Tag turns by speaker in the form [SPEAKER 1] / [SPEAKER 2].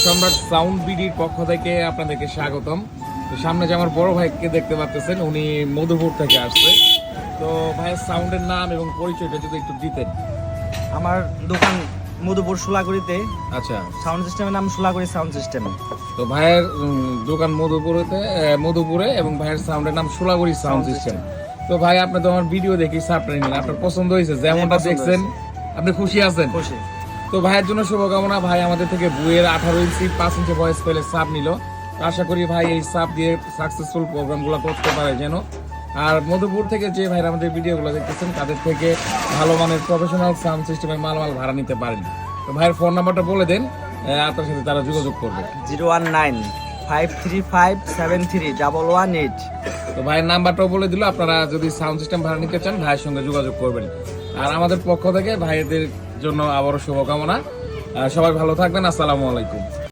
[SPEAKER 1] সম্রাট সাউন্ড বিডির পক্ষ থেকে আপনাদেরকে স্বাগতম। তো সামনে যে আমার বড় ভাইকে দেখতে পাচ্ছেন, উনি মধুপুর থেকে আসছে। তো ভাইয়ের সাউন্ডের নাম এবং পরিচয়টা যদি একটু দিতেন।
[SPEAKER 2] আমার দোকান মধুপুর সোলাগুড়িতে।
[SPEAKER 1] আচ্ছা,
[SPEAKER 2] সাউন্ড সিস্টেমের নাম সোলাগুড়ি সাউন্ড সিস্টেম।
[SPEAKER 1] তো ভাইয়ের দোকান মধুপুরে এবং ভাইয়ের সাউন্ডের নাম সোলাগুড়ি সাউন্ড সিস্টেম। তো ভাই, আপনি তো আমার ভিডিও দেখি সাপটা নিলেন, আপনার পছন্দ হয়েছে? যেমনটা দেখছেন আপনি খুশি আছেন?
[SPEAKER 2] খুশি।
[SPEAKER 1] তো ভাইয়ের জন্য শুভকামনা। ভাই আমাদের থেকে বুয়ের 18 ইঞ্চি 5 ইঞ্চি ভয়েস পেলে সাপ নিল। আশা করি ভাই এই সাপ দিয়ে সাকসেসফুল প্রোগ্রামগুলো করতে পারে যেন। আর মধুপুর থেকে যে ভাইরা আমাদের ভিডিওগুলো দেখতেছেন, তাদের থেকে ভালো মানের প্রফেশনাল সাউন্ড সিস্টেমের মাল ভাড়া নিতে পারেন। তো ভাইয়ের ফোন নাম্বারটা বলে দেন, আপনার সাথে তারা যোগাযোগ করবে।
[SPEAKER 2] 019-535-73-118।
[SPEAKER 1] তো ভাইয়ের নাম্বারটাও বলে দিল, আপনারা যদি সাউন্ড সিস্টেম ভাড়া নিতে চান ভাইয়ের সঙ্গে যোগাযোগ করবেন। আর আমাদের পক্ষ থেকে ভাইদের জন্য আবারও শুভকামনা। সবাই ভালো থাকবেন। আসসালামু আলাইকুম।